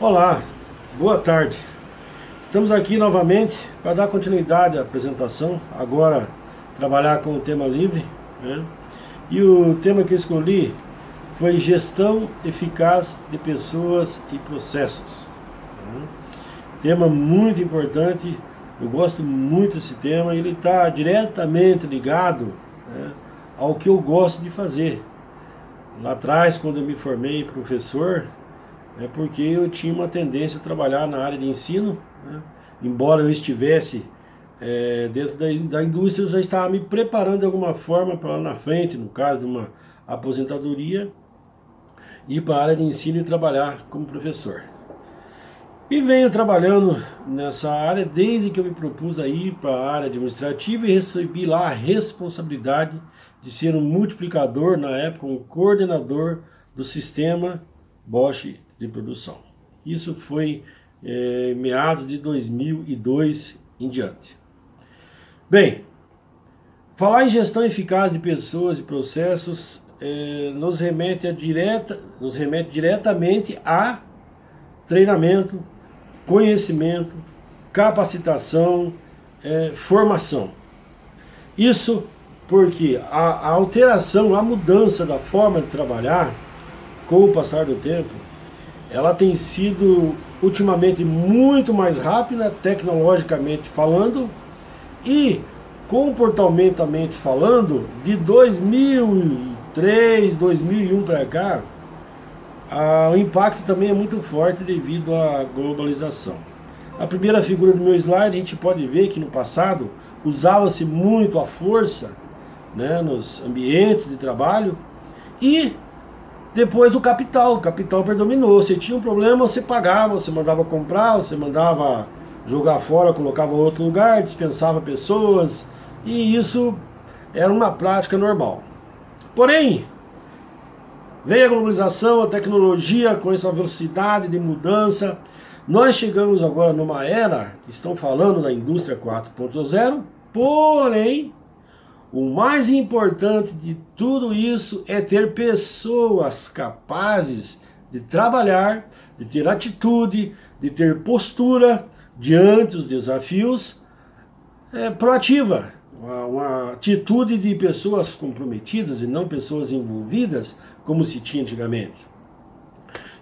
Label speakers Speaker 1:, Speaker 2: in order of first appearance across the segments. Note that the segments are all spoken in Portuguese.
Speaker 1: Olá, boa tarde. Estamos aqui novamente para dar continuidade à apresentação, agora trabalhar com o tema livre, né? E o tema que eu escolhi foi gestão eficaz de pessoas e processos, né? Tema muito importante, eu gosto muito desse tema, ele está diretamente ligado, né, ao que eu gosto de fazer. Lá atrás, quando eu me formei professor, é porque eu tinha uma tendência a trabalhar na área de ensino, né? Embora eu estivesse dentro da indústria, eu já estava me preparando de alguma forma para lá na frente, no caso de uma aposentadoria, ir para a área de ensino e trabalhar como professor. E venho trabalhando nessa área desde que eu me propus a ir para a área administrativa e recebi lá a responsabilidade de ser um multiplicador, na época um coordenador do sistema Bosch de produção. Isso foi meados de 2002 em diante. Bem, falar em gestão eficaz de pessoas e processos nos remete diretamente a treinamento, conhecimento, capacitação, formação. Isso porque a alteração, a mudança da forma de trabalhar com o passar do tempo, ela tem sido ultimamente muito mais rápida, tecnologicamente falando, e comportamentalmente falando, de 2003, 2001 para cá, o impacto também é muito forte devido à globalização. A primeira figura do meu slide, a gente pode ver que no passado usava-se muito a força, né, nos ambientes de trabalho, e depois o capital predominou. Você tinha um problema, você pagava, você mandava comprar, você mandava jogar fora, colocava em outro lugar, dispensava pessoas, e isso era uma prática normal. Porém, veio a globalização, a tecnologia com essa velocidade de mudança. Nós chegamos agora numa era, estão falando da indústria 4.0, porém, o mais importante de tudo isso é ter pessoas capazes de trabalhar, de ter atitude, de ter postura diante dos desafios, proativa. Uma atitude de pessoas comprometidas e não pessoas envolvidas, como se tinha antigamente.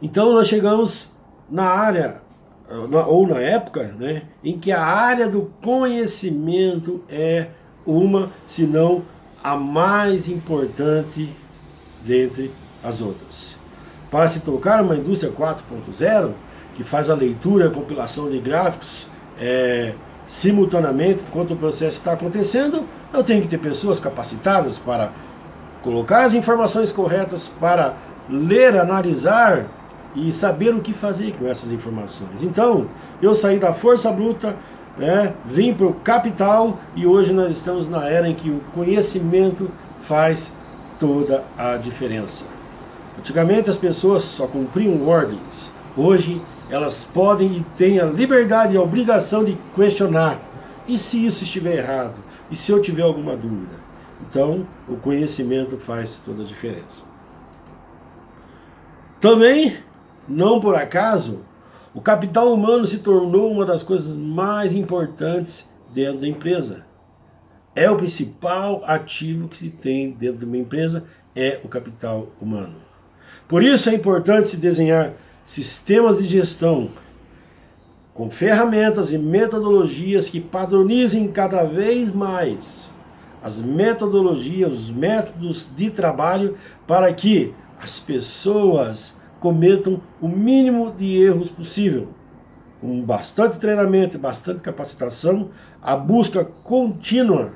Speaker 1: Então nós chegamos na área, ou na época, né, em que a área do conhecimento é uma, se não a mais importante dentre as outras. Para se tocar uma indústria 4.0, que faz a leitura e a compilação de gráficos simultaneamente enquanto o processo está acontecendo, eu tenho que ter pessoas capacitadas para colocar as informações corretas, para ler, analisar e saber o que fazer com essas informações. Então, eu saí da força bruta, vim para o capital, e hoje nós estamos na era em que o conhecimento faz toda a diferença. Antigamente as pessoas só cumpriam ordens, hoje elas podem e têm a liberdade e a obrigação de questionar. E se isso estiver errado? E se eu tiver alguma dúvida? Então, o conhecimento faz toda a diferença. Também, não por acaso, o capital humano se tornou uma das coisas mais importantes dentro da empresa. É o principal ativo que se tem dentro de uma empresa, é o capital humano. Por isso é importante se desenhar sistemas de gestão com ferramentas e metodologias que padronizem cada vez mais as metodologias, os métodos de trabalho, para que as pessoas cometam o mínimo de erros possível. Com bastante treinamento, bastante capacitação, a busca contínua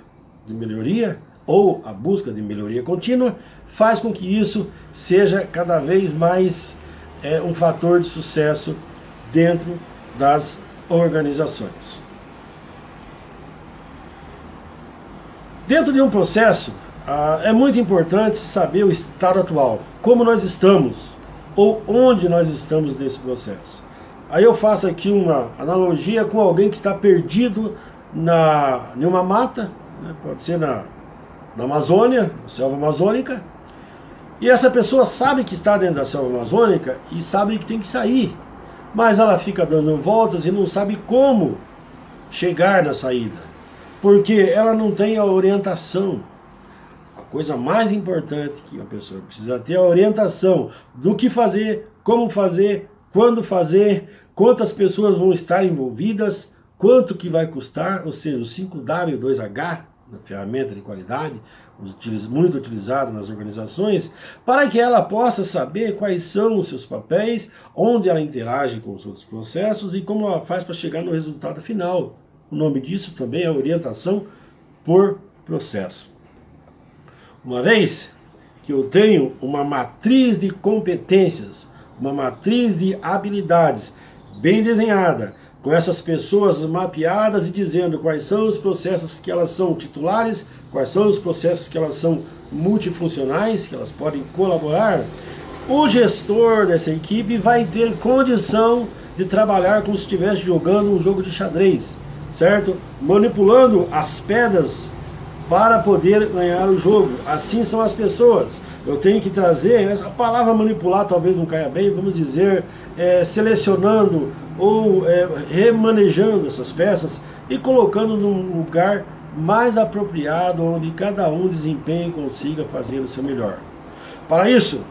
Speaker 1: de melhoria, ou a busca de melhoria contínua, faz com que isso seja cada vez mais um fator de sucesso dentro das organizações. Dentro de um processo, é muito importante saber o estado atual, como nós estamos, ou onde nós estamos nesse processo. Aí eu faço aqui uma analogia com alguém que está perdido em uma mata, né, pode ser na Amazônia, selva amazônica, e essa pessoa sabe que está dentro da selva amazônica e sabe que tem que sair. mas ela fica dando voltas e não sabe como chegar na saída, porque ela não tem a orientação. A coisa mais importante que a pessoa precisa ter é a orientação do que fazer, como fazer, quando fazer, quantas pessoas vão estar envolvidas, quanto que vai custar, ou seja, o 5W2H, na ferramenta de qualidade, muito utilizado nas organizações, para que ela possa saber quais são os seus papéis, onde ela interage com os outros processos e como ela faz para chegar no resultado final. O nome disso também é orientação por processo. Uma vez que eu tenho uma matriz de competências, uma matriz de habilidades bem desenhada, com essas pessoas mapeadas e dizendo quais são os processos que elas são titulares, quais são os processos que elas são multifuncionais, que elas podem colaborar, o gestor dessa equipe vai ter condição de trabalhar como se estivesse jogando um jogo de xadrez, certo? Manipulando as pedras para poder ganhar o jogo. Assim são as pessoas. Eu tenho que trazer, a palavra manipular talvez não caia bem, vamos dizer, selecionando ou remanejando essas peças e colocando num lugar mais apropriado, onde cada um desempenhe e consiga fazer o seu melhor. Para isso,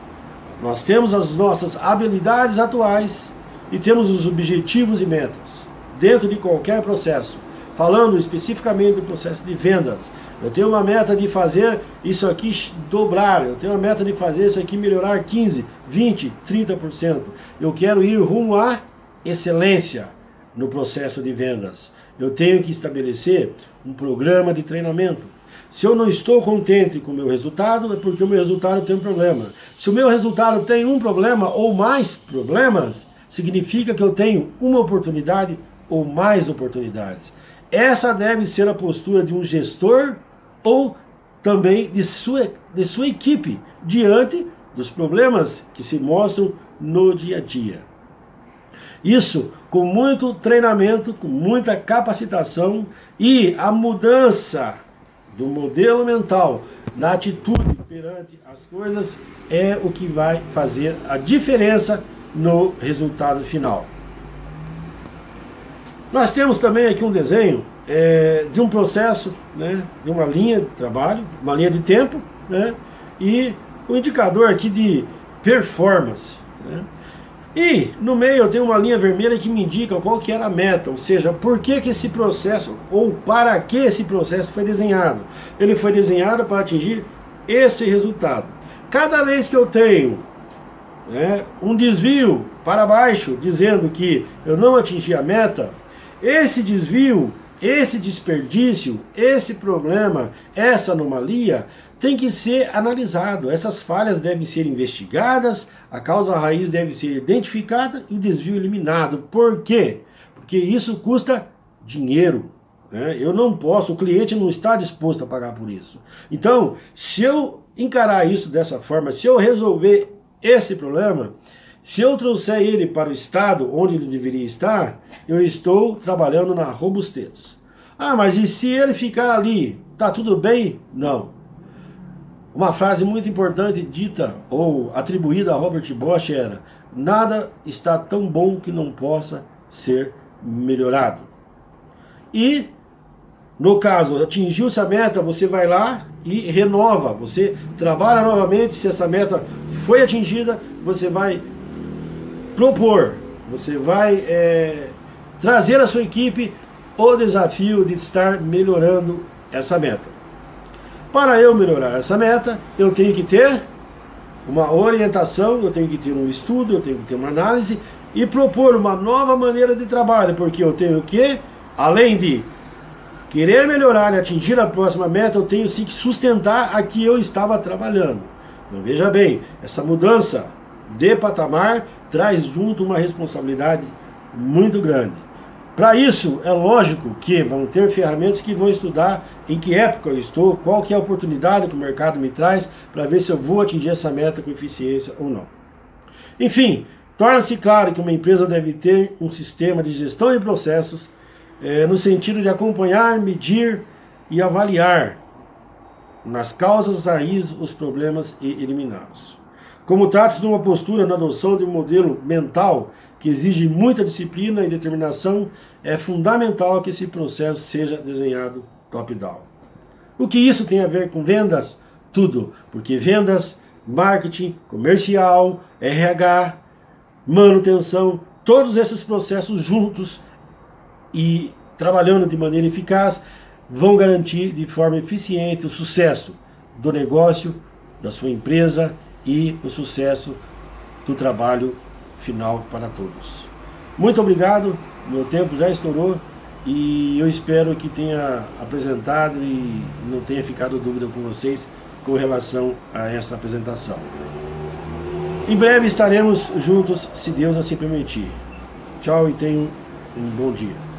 Speaker 1: nós temos as nossas habilidades atuais e temos os objetivos e metas dentro de qualquer processo. Falando especificamente do processo de vendas, eu tenho uma meta de fazer isso aqui dobrar, eu tenho uma meta de fazer isso aqui melhorar 15%, 20%, 30%. Eu quero ir rumo à excelência no processo de vendas. Eu tenho que estabelecer um programa de treinamento. Se eu não estou contente com o meu resultado, é porque o meu resultado tem um problema. Se o meu resultado tem um problema ou mais problemas, significa que eu tenho uma oportunidade ou mais oportunidades. Essa deve ser a postura de um gestor ou também de sua equipe diante dos problemas que se mostram no dia a dia. Isso com muito treinamento, com muita capacitação e a mudança do modelo mental, da atitude perante as coisas é o que vai fazer a diferença no resultado final. Nós temos também aqui um desenho de um processo, né, de uma linha de trabalho, uma linha de tempo, né, e um indicador aqui de performance, né. E no meio eu tenho uma linha vermelha que me indica qual que era a meta, ou seja, por que esse processo, ou para que esse processo foi desenhado. Ele foi desenhado para atingir esse resultado. Cada vez que eu tenho um desvio para baixo, dizendo que eu não atingi a meta, esse desvio, esse desperdício, esse problema, essa anomalia tem que ser analisado. Essas falhas devem ser investigadas, a causa raiz deve ser identificada e o desvio eliminado. Por quê? Porque isso custa dinheiro, né? Eu não posso, o cliente não está disposto a pagar por isso. Então, se eu encarar isso dessa forma, se eu resolver esse problema, se eu trouxer ele para o estado onde ele deveria estar, eu estou trabalhando na robustez. Ah, mas e se ele ficar ali, tá tudo bem? Não. Uma frase muito importante dita ou atribuída a Robert Bosch era: nada está tão bom que não possa ser melhorado. E, no caso, atingiu-se a meta, você vai lá e renova, você trabalha novamente. Se essa meta foi atingida, você vai propor, você vai trazer à sua equipe o desafio de estar melhorando essa meta. Para eu melhorar essa meta, eu tenho que ter uma orientação, eu tenho que ter um estudo, eu tenho que ter uma análise e propor uma nova maneira de trabalho, porque eu tenho que, além de querer melhorar e atingir a próxima meta, eu tenho sim que sustentar a que eu estava trabalhando. Então veja bem, essa mudança de patamar traz junto uma responsabilidade muito grande. Para isso, é lógico que vão ter ferramentas que vão estudar em que época eu estou, qual que é a oportunidade que o mercado me traz, para ver se eu vou atingir essa meta com eficiência ou não. Enfim, torna-se claro que uma empresa deve ter um sistema de gestão de processos no sentido de acompanhar, medir e avaliar nas causas raiz os problemas e eliminá-los. Como trata-se de uma postura na adoção de um modelo mental que exige muita disciplina e determinação, é fundamental que esse processo seja desenhado top-down. O que isso tem a ver com vendas? Tudo, porque vendas, marketing, comercial, RH, manutenção, todos esses processos juntos e trabalhando de maneira eficaz vão garantir de forma eficiente o sucesso do negócio, da sua empresa e o sucesso do trabalho final para todos. Muito obrigado, meu tempo já estourou e eu espero que tenha apresentado e não tenha ficado dúvida com vocês com relação a essa apresentação. Em breve estaremos juntos, se Deus assim permitir. Tchau e tenham um bom dia.